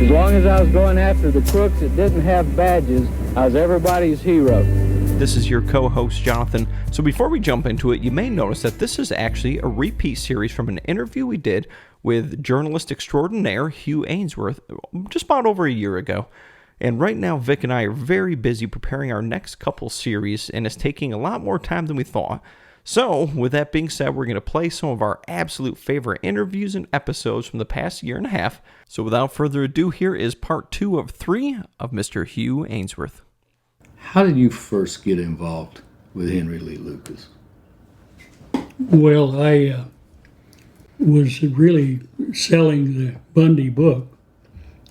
As long as I was going after the crooks that didn't have badges, I was everybody's hero. This is your co-host, Jonathan. So before we jump into it, you may notice that this is actually a repeat series from an interview we did with journalist extraordinaire Hugh Aynesworth just about over a year ago. And right now, Vic and I are very busy preparing our next couple series, and it's taking a lot more time than we thought. So, with that being said, we're going to play some of our absolute favorite interviews and episodes from the past year and a half. So without further ado, here is part 2 of 3 of Mr. Hugh Aynesworth. How did you first get involved with Henry Lee Lucas? Well, I was really selling the Bundy book,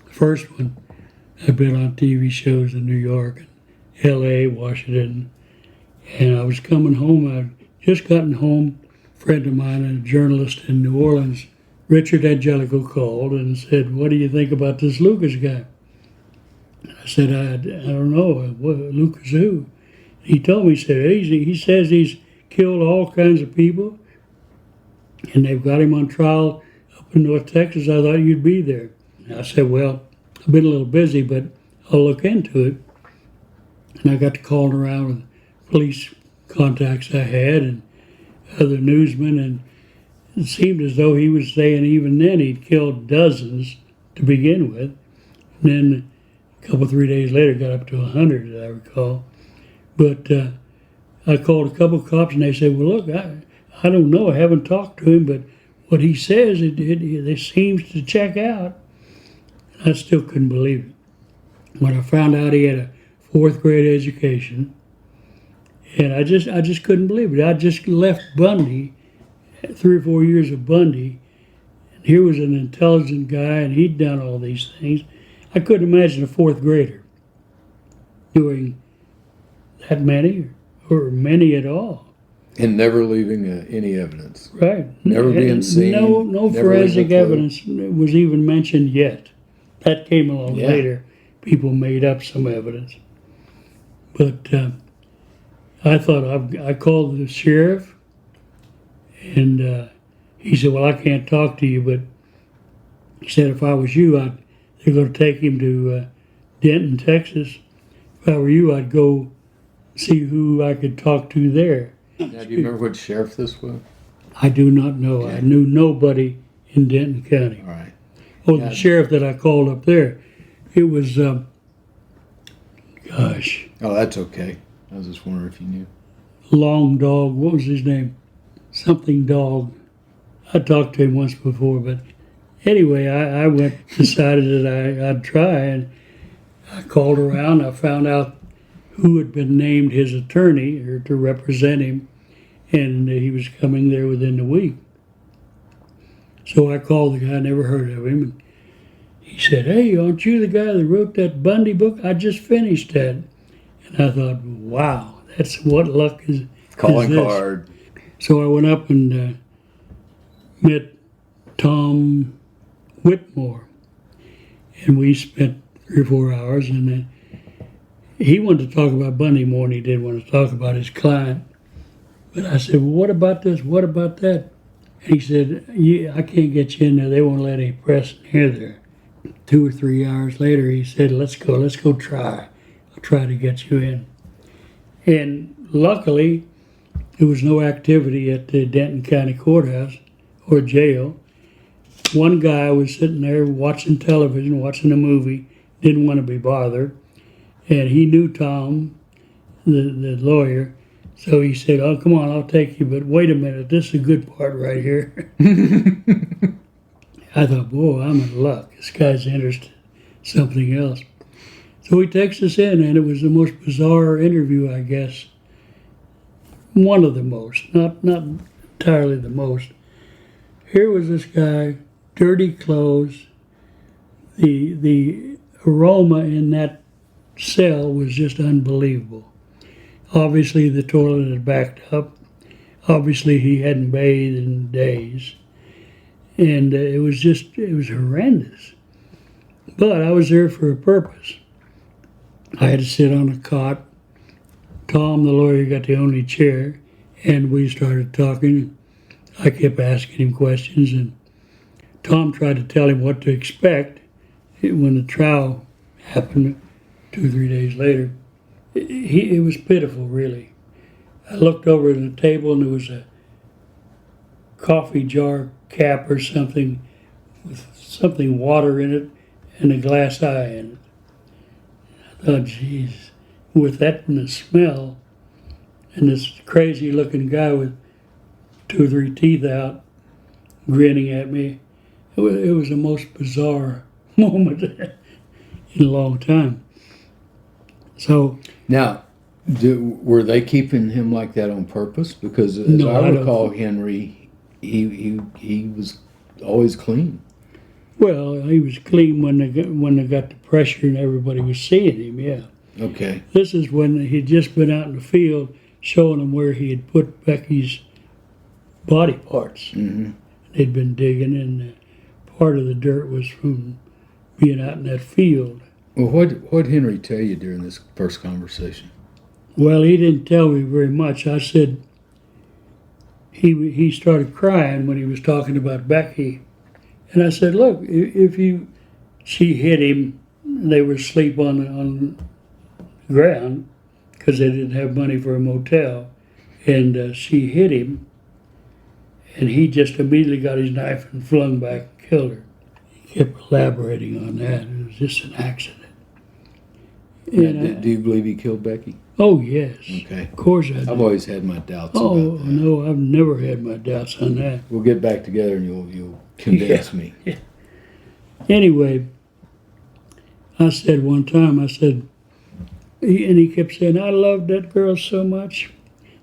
the first one. I've been on TV shows in New York, and L.A., Washington, and I was coming home. I'd just gotten home. A friend of mine, a journalist in New Orleans, Richard Angelico, called and said, "What do you think about this Lucas guy?" I said, I don't know. What, Lucas who? He told me, he says he's killed all kinds of people, and they've got him on trial up in North Texas. I thought you'd be there. And I said, well, I've been a little busy, but I'll look into it. And I got to calling around with police contacts I had and other newsmen, and it seemed as though he was saying even then he'd killed dozens to begin with. And then a couple, 3 days later, got up to 100, as I recall. But I called a couple of cops, and they said, well, look, I don't know. I haven't talked to him, but what he says, it seems to check out. And I still couldn't believe it. When I found out he had a 4th grade education, and I just couldn't believe it. I just left Bundy, 3 or 4 years of Bundy, and here was an intelligent guy, and he'd done all these things. I couldn't imagine a 4th grader doing that many or many at all. And never leaving any evidence. Right. Never being seen. No forensic evidence was even mentioned yet. That came along later. People made up some evidence. But I thought, I called the sheriff, and he said, well, I can't talk to you, but he said, if I was you, they're going to take him to Denton, Texas. If I were you, I'd go see who I could talk to there. Now, do you remember what sheriff this was? I do not know. Okay. I knew nobody in Denton County. All right. Oh, the sheriff that I called up there, it was, gosh. Oh, that's okay. I was just wondering if you knew. Long Dog, what was his name? Something Dog. I talked to him once before, but anyway, I decided that I'd try, and I called around. I found out who had been named his attorney or to represent him, and he was coming there within the week. So I called the guy, I never heard of him, and he said, hey, aren't you the guy that wrote that Bundy book? I just finished that. And I thought, wow, that's what luck is. Calling card. So I went up and met Tom Whitmore, and we spent 3 or 4 hours, and then he wanted to talk about Bundy more than he did want to talk about his client. But I said, well, what about this? What about that? And he said, yeah, I can't get you in there. They won't let any press near there. 2 or 3 hours later, he said, let's go try. I'll try to get you in. And luckily, there was no activity at the Denton County Courthouse or jail. One guy was sitting there watching television, watching a movie, didn't want to be bothered. And he knew Tom, the lawyer, so he said, oh, come on, I'll take you, but wait a minute, this is a good part right here. I thought, boy, I'm in luck. This guy's interested in something else. So he takes us in, and it was the most bizarre interview, I guess. One of the most, not entirely the most. Here was this guy, dirty clothes. The aroma in that cell was just unbelievable. Obviously, the toilet had backed up. Obviously, he hadn't bathed in days. And it was horrendous. But I was there for a purpose. I had to sit on a cot. Tom, the lawyer, got the only chair, and we started talking. I kept asking him questions, and Tom tried to tell him what to expect, when the trial happened 2 or 3 days later, it was pitiful, really. I looked over at the table and there was a coffee jar cap or something with something water in it and a glass eye in it. I thought, geez, with that and the smell and this crazy looking guy with 2 or 3 teeth out grinning at me, it was the most bizarre moment in a long time. So Now, were they keeping him like that on purpose? Because as No, I I don't recall, think- Henry, he was always clean. well, he was clean when they got the pressure and everybody was seeing him. Yeah, Okay. this is when he'd just been out in the field showing them where he had put Becky's body parts. Mm-hmm. They'd been digging, and part of the dirt was from being out in that field. Well, what Henry tell you during this first conversation? Well, he didn't tell me very much. I said he started crying when he was talking about Becky, and I said, "Look, she hit him. They were asleep on the ground because they didn't have money for a motel, and she hit him, and he just immediately got his knife and flung back and killed her." He kept elaborating on that. It was just an accident. And Do you believe he killed Becky? oh yes, Okay. of course I do. I've always had my doubts Oh about that. no, I've never had my doubts on that. We'll get back together and you'll convince me. Anyway, I said one time, and he kept saying, "I loved that girl so much.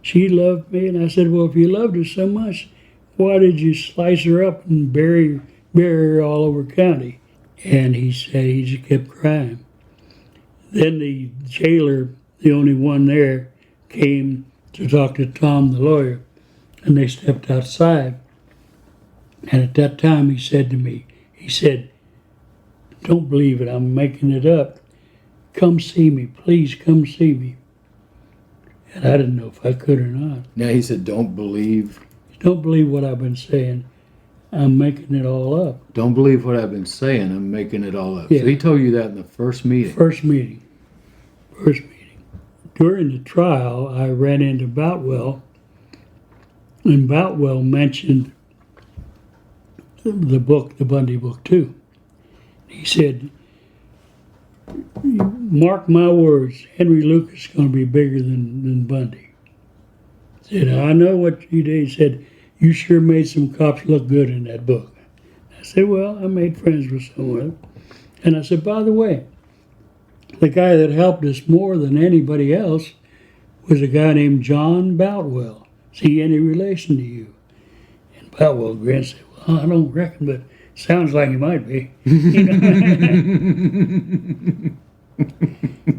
She loved me." And I said, "Well, if you loved her so much, why did you slice her up and bury her all over county?" And he said he just kept crying. Then the jailer, the only one there, came to talk to Tom, the lawyer, and they stepped outside. And at that time, he said to me, he said, "Don't believe it, I'm making it up. Come see me, please come see me." And I didn't know if I could or not. Now he said, don't believe what I've been saying. I'm making it all up. what I've been saying. I'm making it all up. Yeah. So he told you that in the first meeting. First meeting. During the trial, I ran into Boutwell, and Boutwell mentioned the book, the Bundy book, too. He said, "Mark my words, Henry Lucas is going to be bigger than Bundy." He said, "I know what you did." He said, "You sure made some cops look good in that book." I said, "Well, I made friends with some of them." And I said, "By the way, the guy that helped us more than anybody else was a guy named John Boutwell. Is he any relation to you?" And Boutwell grinned and said, "Well, I don't reckon, but sounds like he might be."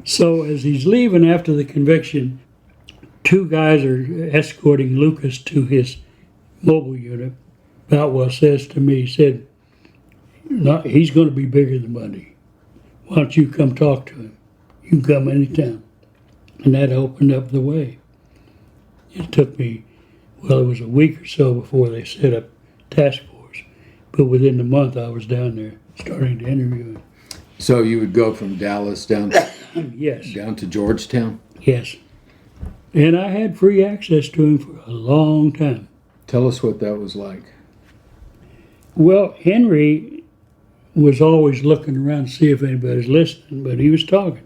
So as he's leaving after the conviction, 2 guys are escorting Lucas to his mobile unit. Boutwell says to me, he said, "No, he's going to be bigger than Bundy. Why don't you come talk to him? You can come anytime." And that opened up the way. It took me, well, it was a week or so before they set up task force. But within the month, I was down there starting to interview him. So you would go from Dallas down Yes, to Georgetown? yes. And I had free access to him for a long time. Tell us what that was like. Well, Henry was always looking around to see if anybody's listening, but he was talking.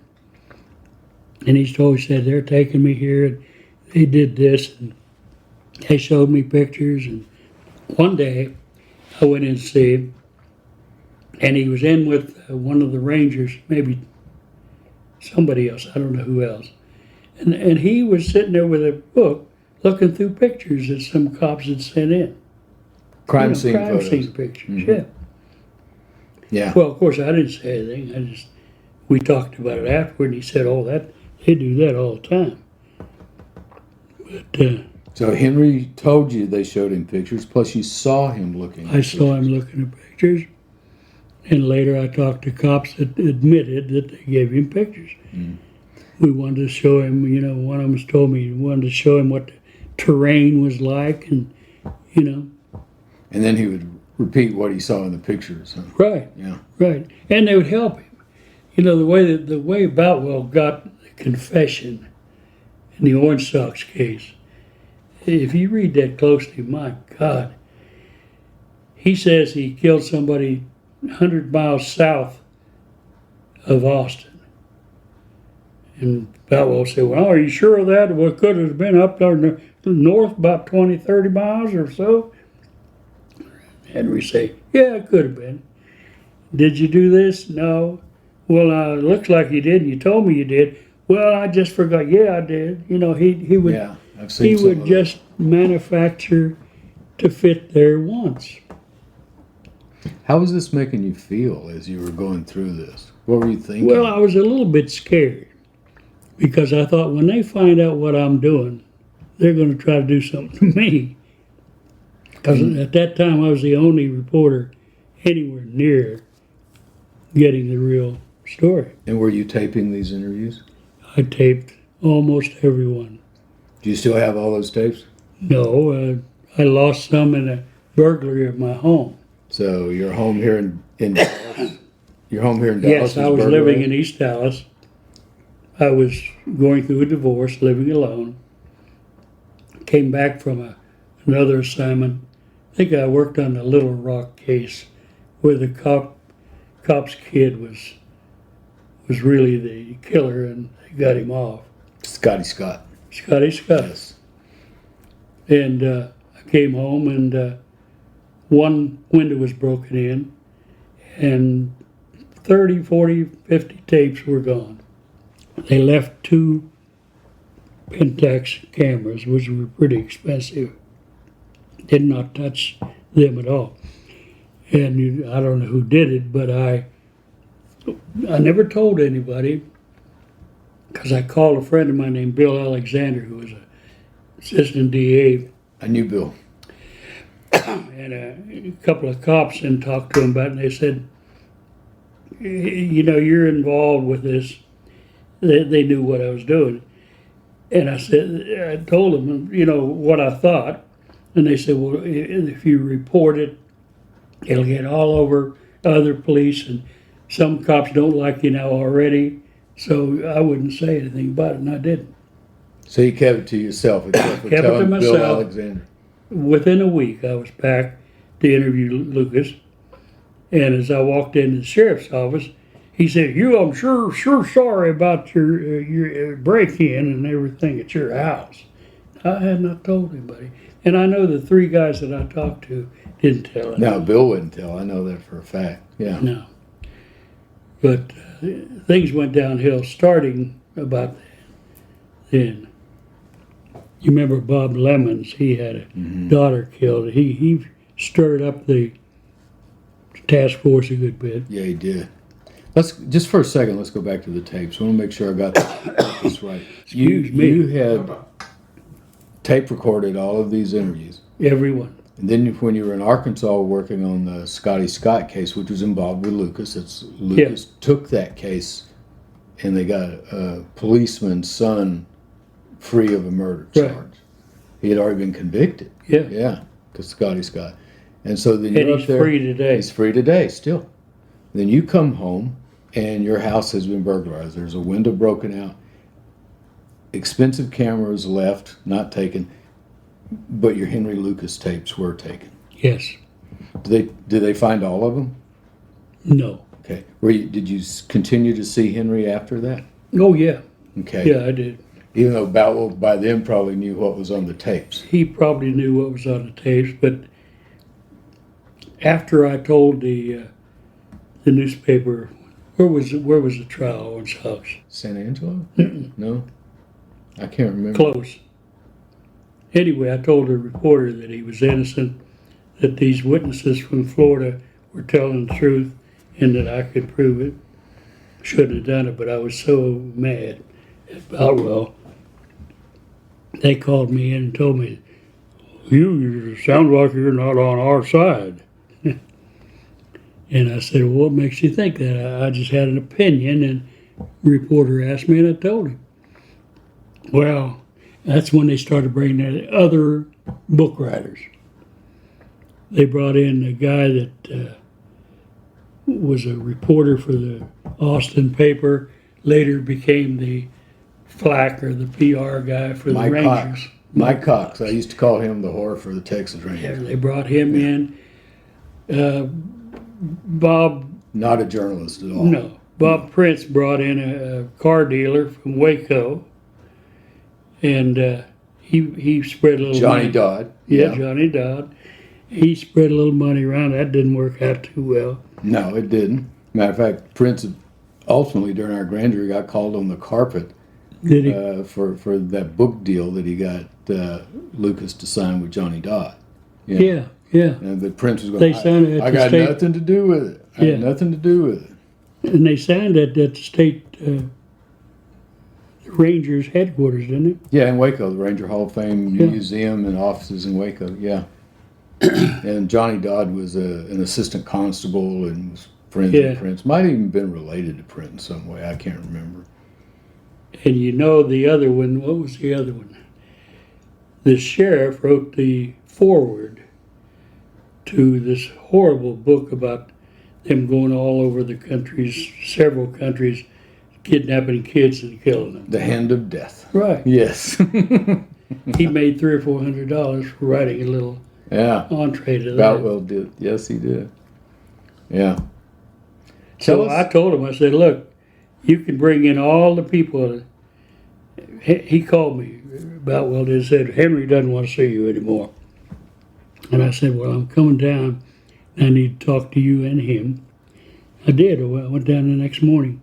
And he's always said, "They're taking me here, and they did this, and they showed me pictures." And one day, I went in to see him, and he was in with one of the Rangers, maybe somebody else, I don't know who else. And he was sitting there with a book, looking through pictures that some cops had sent in. Crime scene crime photos. scene pictures, Mhm. yeah. Yeah. Well, of course, I didn't say anything. We talked about it afterward, and he said, "Oh, they do that all the time." But So Henry told you they showed him pictures, plus you saw him looking at I saw him looking at pictures, and later I talked to cops that admitted that they gave him pictures. Mm. We wanted to show him, one of them told me we wanted to show him what the terrain was like, and, And then he would repeat what he saw in the pictures. Huh? Right, Yeah. right. And they would help him. You know, the way Boutwell got the confession in the Orange Sox case, if you read that closely, my God, he says he killed somebody 100 miles south of Austin. And Boutwell said, well, are you sure of that? Well, could it have been up there north about 20, 30 miles or so? Henry say, yeah, it could have been. Did you do this? No. Well, it looks like you did. And you told me you did. Well, I just forgot. Yeah, I did. You know, he would Yeah, I've seen he some would of just manufacture to fit their wants. How was this making you feel as you were going through this? What were you thinking? Well, I was a little bit scared because I thought when they find out what I'm doing, they're going to try to do something to me. Because at that time, I was the only reporter anywhere near getting the real story. And were you taping these interviews? I taped almost everyone. Do you still have all those tapes? No, I lost some in a burglary of my home. So you're home here in Dallas? You're home here in Dallas? Yes, I was living in East Dallas. I was going through a divorce, living alone. Came back from another assignment. I think I worked on the Little Rock case where the cop's kid was really the killer and they got him off. Scotty Scott. Scotty Scott. Yes. And I came home and one window was broken in and 30, 40, 50 tapes were gone. They left 2 Pentax cameras, which were pretty expensive. Did not touch them at all. And I don't know who did it, but I never told anybody because I called a friend of mine named Bill Alexander, who was an assistant DA. I knew Bill. And a couple of cops and talked to him about it, and they said, you know, you're involved with this. They knew what I was doing. And I told them, you know, what I thought. And they said, well, if you report it, it'll get all over other police, and some cops don't like you now already. So I wouldn't say anything about it, and I didn't. So you kept it to yourself, except for Kept it to telling Bill myself. Alexander. Within a week, I was back to interview Lucas. And as I walked into the sheriff's office, he said, "Hugh, I'm sure sorry about your break-in and everything at your house." I had not told anybody. And I know the 3 guys that I talked to didn't tell anyone. No, Bill wouldn't tell. I know that for a fact. Yeah. No. But things went downhill starting about then. You remember Bob Lemons? He had a daughter killed. He stirred up the task force a good bit. Yeah, he did. Let's just for a second. Let's go back to the tapes. I want to make sure I got this right. Excuse me. You had tape recorded all of these interviews. Everyone. And then when you were in Arkansas working on the Scotty Scott case, which was involved with Lucas, Lucas took that case and they got a policeman's son free of a murder charge. Right. He had already been convicted. Yeah. Yeah, because Scotty Scott. And so then And you're he's up there. free today. He's free today still. Then you come home and your house has been burglarized. There's a window broken out. Expensive cameras left, not taken, but your Henry Lucas tapes were taken. Yes. Did they find all of them? No. Okay. Did you continue to see Henry after that? Oh, yeah. Okay. Yeah, I did. Even though Boutwell by then probably knew what was on the tapes. He probably knew what was on the tapes, but after I told the newspaper, where was the trial on Sox? San Angelo? No? I can't remember. Close. Anyway, I told the reporter that he was innocent, that these witnesses from Florida were telling the truth, and that I could prove it. Shouldn't have done it, but I was so mad at Boutwell. They called me in and told me, you sound like you're not on our side. And I said, well, what makes you think that? I just had an opinion, and the reporter asked me, and I told him. Well, that's when they started bringing in other book writers. they brought in a guy that was a reporter for the Austin paper, later became the flack or the PR guy for the Mike Rangers. Cox. Mike Cox. I used to call him the whore for the Texas Yeah, Rangers. they brought him in. Bob, Not a journalist at all. no, Bob Prince brought in a car dealer from Waco, and he spread a little Johnny money. Dodd. Yeah, Johnny Dodd. He spread a little money around. That didn't work out too well. No, it didn't. Matter of fact, Prince ultimately during our grand jury got called on the carpet Did he? for that book deal that he got Lucas to sign with Johnny Dodd. Yeah, yeah. And the Prince was going. They signed it at I the got state- nothing to do with it. I Yeah. had nothing to do with it. And they signed it at the state Rangers headquarters, didn't they? Yeah, in Waco, the Ranger Hall of Fame Yeah. Museum and offices in Waco. Yeah. And Johnny Dodd was an assistant constable and was friends Yeah. with Prince. Might have even been related to Prince in some way. I can't remember. And you know the other one, what was the other one? The sheriff wrote the foreword to this horrible book about them going all over the countries, several countries, kidnapping kids and killing them. The Hand of Death. Right. Yes. He made $300 or $400 for writing a little Yeah. entree to that. Boutwell did. Yes, he did. Yeah. Tell So I us. told him, I said, look, you can bring in all the people. He called me, Boutwell did, said, Henry doesn't want to see you anymore. And I said, well, I'm coming down, and I need to talk to you and him. I did. I went down the next morning,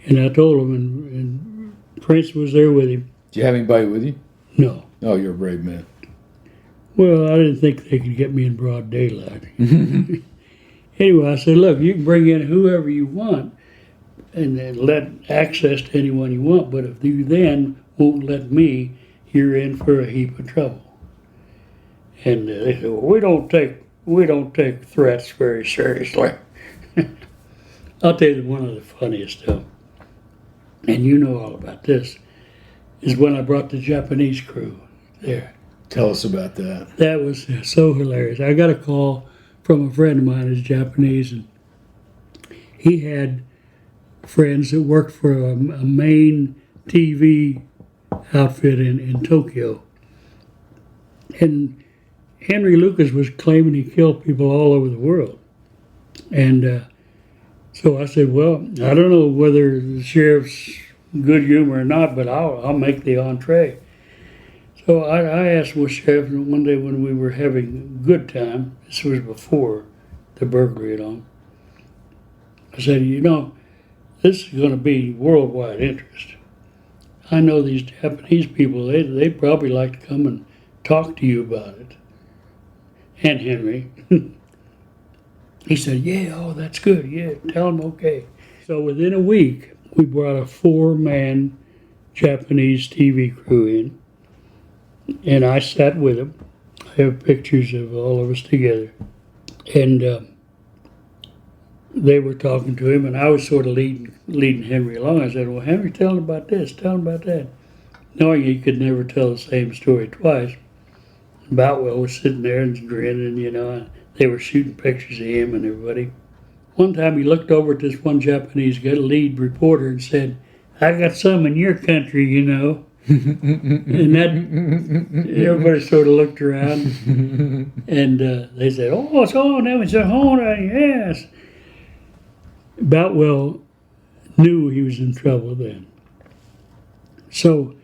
and I told him, and Prince was there with him. Do you have anybody with you? No. Oh, you're a brave man. Well, I didn't think they could get me in broad daylight. Anyway, I said, look, you can bring in whoever you want and then let access to anyone you want, but if you then won't let me, you're in for a heap of trouble. And they said, well, we don't take threats very seriously. I'll tell you one of the funniest though, and you know all about this, is when I brought the Japanese crew there. Tell us about that. That was so hilarious. I got a call from a friend of mine who's Japanese, and he had friends that worked for a main TV outfit in Tokyo. And Henry Lucas was claiming he killed people all over the world. And so I said, well, I don't know whether the sheriff's good humor or not, but I'll make the entree. So I asked the sheriff one day when we were having a good time, this was before the burglary and all, I said, you know, this is going to be worldwide interest. I know these Japanese people, they probably like to come and talk to you about it. And Henry. He said, yeah, oh, that's good, yeah, tell him okay. So within a week, we brought a 4-man Japanese TV crew in. And I sat with him. I have pictures of all of us together. And they were talking to him, and I was sort of leading Henry along. I said, well, Henry, tell him about this, tell him about that. Knowing he could never tell the same story twice. Boutwell was sitting there and grinning, you know, and they were shooting pictures of him and everybody. One time he looked over at this one Japanese guy, lead reporter, and said, I got some in your country, you know. And that everybody sort of looked around, and they said, "Oh, it's on them. It's on. Yes." Boutwell knew he was in trouble then, so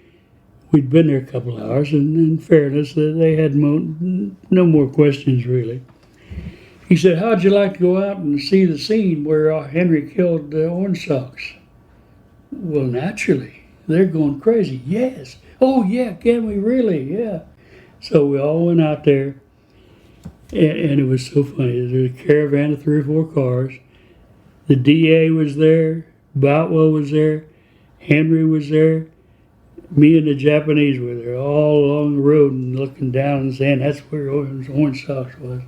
we'd been there a couple of hours, and in fairness, they had no more questions really. He said, "How'd you like to go out and see the scene where Henry killed the Orange Sox?" Well, naturally. They're going crazy. Yes. Oh, yeah. Can we really? Yeah. So we all went out there, and it was so funny. There was a caravan of 3 or 4 cars. The DA was there. Boutwell was there. Henry was there. Me and the Japanese were there, all along the road and looking down and saying, that's where Orange Sox was.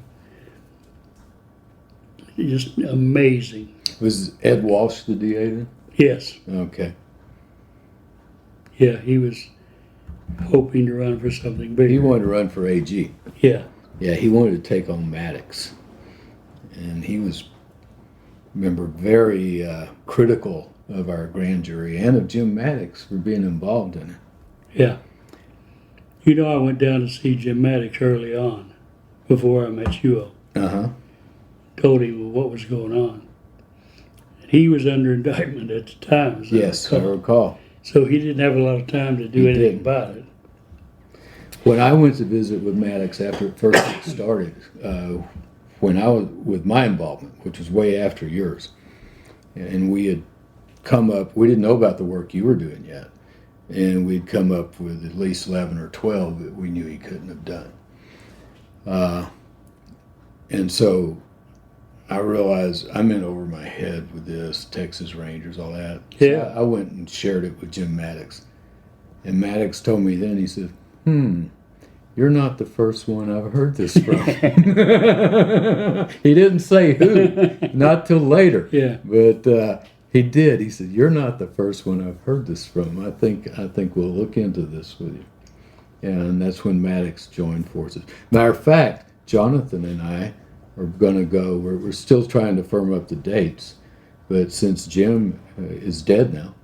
Just amazing. Was Ed Walsh the DA then? Yes. Okay. Yeah, he was hoping to run for something big. He wanted to run for AG. Yeah. Yeah, he wanted to take on Maddox. And he was, remember, very critical of our grand jury and of Jim Maddox for being involved in it. Yeah. You know, I went down to see Jim Maddox early on, before I met you. Uh-huh. Told him what was going on. He was under indictment at the time. as Yes, I recall. So he didn't have a lot of time to do He anything didn't. about it. When I went to visit with Maddox after it first started, when I was with my involvement, which was way after yours, and we had come up, we didn't know about the work you were doing yet, and we'd come up with at least 11 or 12 that we knew he couldn't have done. And so I realized I'm in over my head with this, Texas Rangers, all that. So Yeah. I went and shared it with Jim Maddox. And Maddox told me then, he said, you're not the first one I've heard this from. He didn't say who, not till later. Yeah. But he did. He said, you're not the first one I've heard this from. I think we'll look into this with you. And that's when Maddox joined forces. Matter of fact, Jonathan and I are going to go, we're still trying to firm up the dates, but since Jim is dead now,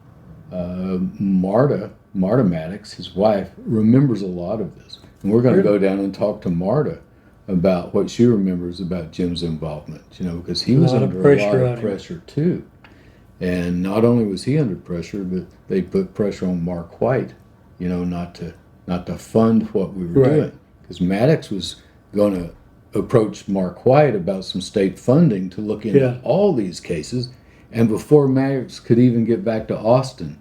Marta Maddox, his wife, remembers a lot of this. And we're going to go down and talk to Marta about what she remembers about Jim's involvement, because he was under a lot of pressure too. And not only was he under pressure, but they put pressure on Mark White, not to fund what we were doing. Because Maddox was going to approach Mark White about some state funding to look into all these cases. And before Maddox could even get back to Austin,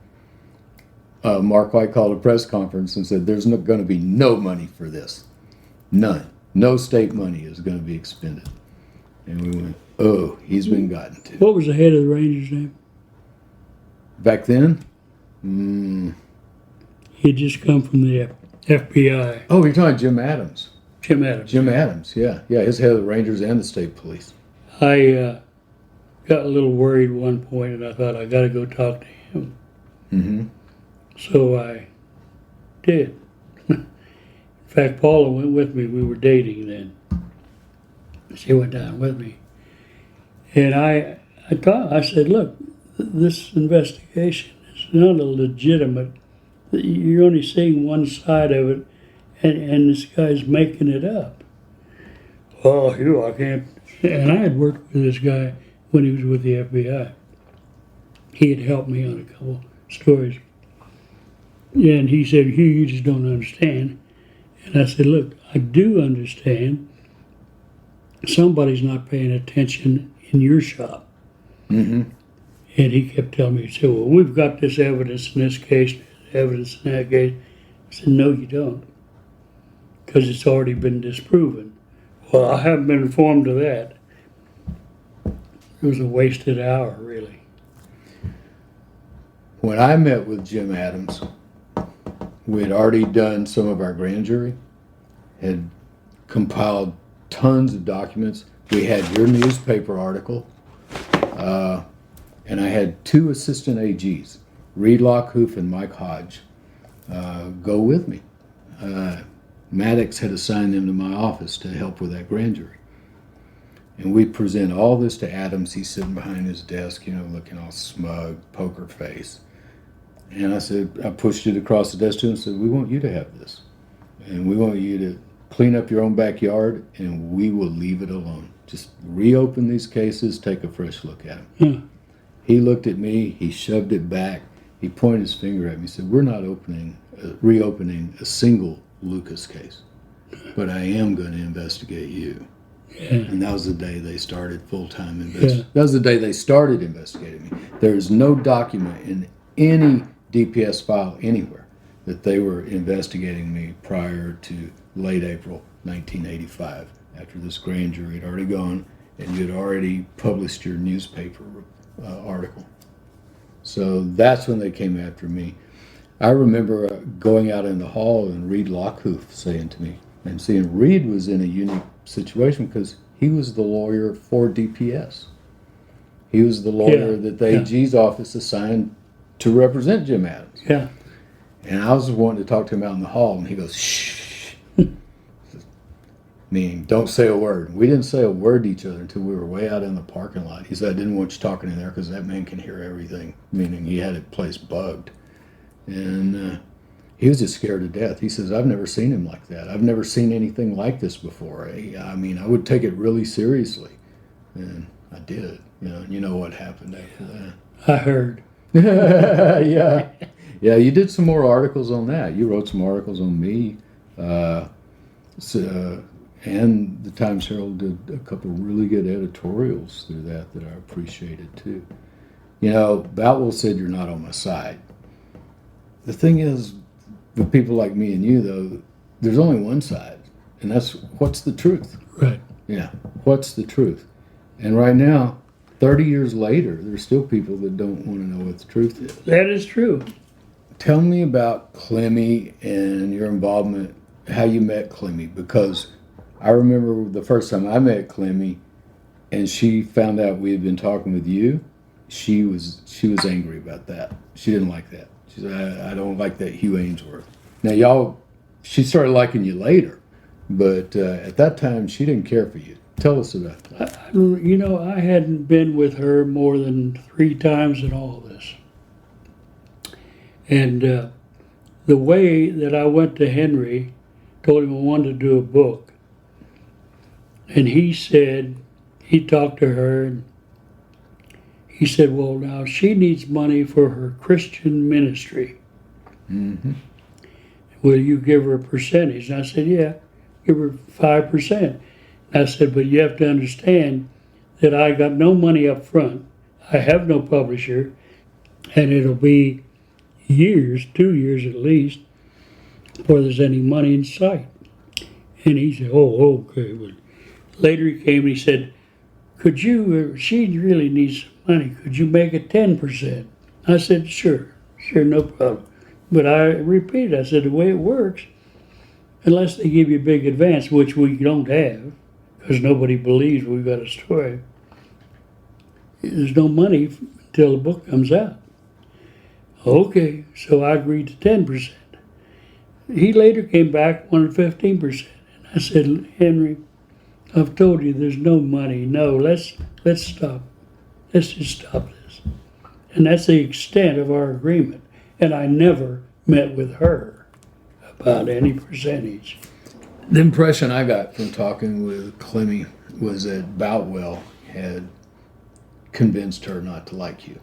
Mark White called a press conference and said, there's going to be no money for this. None. No state money is going to be expended. And we went, oh, he's been gotten to. What was the head of the Rangers' name? Back then? He had just come from the FBI. Oh, you're talking Jim Adams. Jim Adams. Jim Adams, yeah. Yeah, his head of the Rangers and the state police. I got a little worried at one point, and I thought, I got to go talk to him. Mm-hmm. So I did. In fact, Paula went with me. We were dating then. She went down with me. And I said, look, this investigation is not a legitimate. You're only seeing one side of it, and this guy's making it up. Oh, I can't. And I had worked with this guy when he was with the FBI. He had helped me on a couple stories. And he said, Hugh, you just don't understand. And I said, look, I do understand. Somebody's not paying attention in your shop. Mm-hmm. And he kept telling me, he said, well, we've got this evidence in this case, evidence in that case. I said, no, you don't. Because it's already been disproven. Well, I haven't been informed of that. It was a wasted hour, really. When I met with Jim Adams, we had already done some of our grand jury, had compiled tons of documents. We had your newspaper article, and I had two assistant AGs, Reed Lockhoof and Mike Hodge, go with me. Maddox had assigned them to my office to help with that grand jury. And we present all this to Adams. He's sitting behind his desk, looking all smug, poker face. And I pushed it across the desk to him and said, we want you to have this. And we want you to clean up your own backyard, and we will leave it alone. Just reopen these cases, take a fresh look at them. He looked at me, he shoved it back, he pointed his finger at me and said, we're not reopening a single Lucas case, but I am going to investigate you. Yeah. And that was the day they started full-time investigating. That was the day they started investigating me. There is no document in any DPS file anywhere that they were investigating me prior to late April 1985, after this grand jury had already gone and you had already published your newspaper article. So that's when they came after me. I remember going out in the hall and Reed Lockhoof saying to me, and seeing Reed was in a unique situation because he was the lawyer for DPS. He was the lawyer that the AG's office assigned to represent Jim Adams. Yeah. And I was wanting to talk to him out in the hall, and he goes, shh. meaning don't say a word. We didn't say a word to each other until we were way out in the parking lot. He said, I didn't want you talking in there because that man can hear everything, meaning he had the place bugged. And he was just scared to death. He says, I've never seen him like that. I've never seen anything like this before. I mean, I would take it really seriously. And I did. You know what happened after that. I heard. Yeah. Yeah, you did some more articles on that. You wrote some articles on me. And the Times Herald did a couple of really good editorials through that I appreciated too. Boutwell said you're not on my side. The thing is, with people like me and you, though, there's only one side, and that's what's the truth. Right. Yeah, what's the truth? And right now, 30 years later, there's still people that don't want to know what the truth is. That is true. Tell me about Clemmy and your involvement, how you met Clemmy, because I remember the first time I met Clemmy and she found out we had been talking with you, she was angry about that. She didn't like that. She said, I don't like that Hugh Aynesworth. Now, she started liking you later, but at that time, she didn't care for you. Tell us about that. I hadn't been with her more than 3 times in all of this. And the way that I went to Henry, told him I wanted to do a book, and he talked to her, and he said, well, now she needs money for her Christian ministry. Mm-hmm. Will you give her a percentage? And I said, yeah, give her 5%. And I said, but you have to understand that I got no money up front. I have no publisher, and it'll be years, 2 years at least, before there's any money in sight. And he said, oh, okay. But later he came and he said, she really needs some money. Could you make it 10%? I said, sure, no problem. But I repeated, I said, the way it works, unless they give you a big advance, which we don't have, because nobody believes we've got a story, there's no money until the book comes out. Okay, so I agreed to 10%. He later came back, wanted 15%. And I said, Henry, I've told you there's no money. No, let's stop. Let's just stop this. And that's the extent of our agreement. And I never met with her about any percentage. The impression I got from talking with Clemmy was that Boutwell had convinced her not to like you.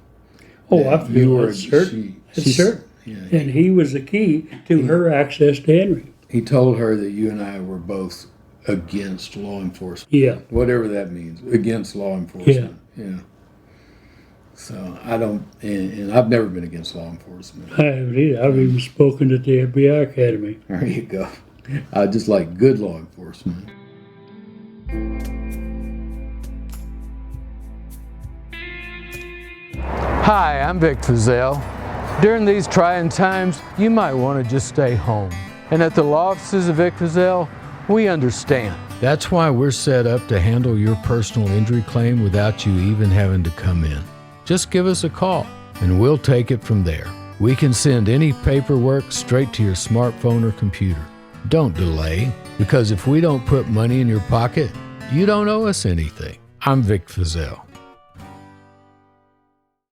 Oh, I feel that's certain. That's certain. Yeah, and he was the key to her access to Henry. He told her that you and I were both against law enforcement. Yeah. Whatever that means, against law enforcement. Yeah. So I don't, and I've never been against law enforcement. I haven't either. I've even spoken at the FBI Academy. There you go. I just like good law enforcement. Hi, I'm Vic Feazell. During these trying times, you might want to just stay home. And at the law offices of Vic Feazell, we understand. That's why we're set up to handle your personal injury claim without you even having to come in. Just give us a call, and we'll take it from there. We can send any paperwork straight to your smartphone or computer. Don't delay, because if we don't put money in your pocket, you don't owe us anything. I'm Vic Feazell.